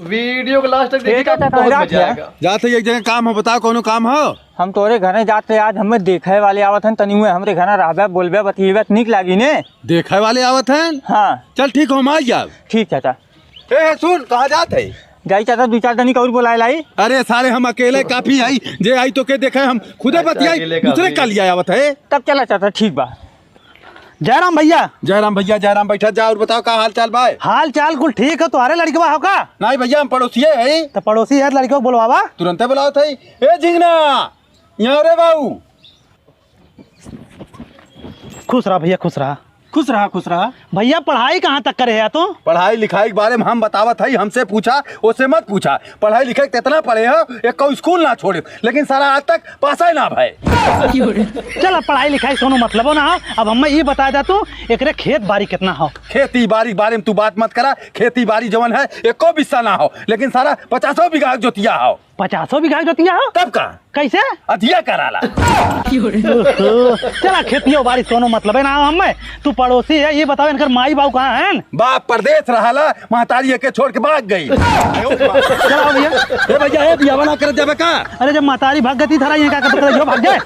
Video को last तक ठीक देखिएगा, है, बहुत रात मजा है। आएगा। जाते एक जगह काम हो, बताओ कौनो काम हो। हम तोरे घरे जाते आज हमें देखे वाले आवत हन तनी हुए हमरे घर रहबे बोलबे बतिएबे निक लागी ने। देखे वाले आवत हैं। हाँ चल ठीक हो, हम आ जाओ। ठीक चाचा। ए सुन, कहाँ जाते? जाई चाचा 2-4 दनी और बुलाए लाई। अरे सारे हम अकेले काफी आई, जे आई तो के देखे हम खुदे अच्छा, बतियाई, अकेले दूसरे काफी। का लिया आवत है। तब चला चाचा ठीक बा। जयराम भैया। जयराम भैया, जयराम बैठा जा और बताओ का हाल चाल भाई। हाल चाल कुल ठीक है। तुम्हारे लड़कवा हो का? नहीं भैया, हम पड़ोसी है। तो पड़ोसी है लड़के को बुलवावा। तुरंते बुलाओ थे। ए झिंगना, यहाँ रे बाबू। खुश रहा भैया, खुश रहा। खुश रहा, खुश रहा। भैया पढ़ाई कहाँ तक करे है तू? पढ़ाई लिखाई के बारे में हम बतावत है, हमसे पूछा, उससे मत पूछा। पढ़ाई लिखाई कितना पढ़े हो, एक को स्कूल ना छोड़े, लेकिन सारा आज तक पास ही ना भाई। चल पढ़ाई लिखाई कोनो मतलब हो ना हो। अब हमें ये बता दा तू एकरे खेत बाड़ी कितना हो? खेती बाड़ी बारे में तू बात मत करा। खेती बाड़ी जवन है एको बिस्सा ना हो, लेकिन सारा 50 बीघा जोतिया हो। 50 बीघा जोतिया हो? तब का कैसे? अधिया कराला। चला खेतियो बाड़ी कोनो मतलब है ना हो हमें। तू पड़ोसी है, ये बताओ इनकर माई बाबू कहाँ है? बाप परदेश रहा, महतारी के छोड़ के भाग गई। चला भैया। ए भैया, ए बिया बना कर जाबे का? अरे जब मातारी भाग गई थरा ये क्या करते भाग जाए।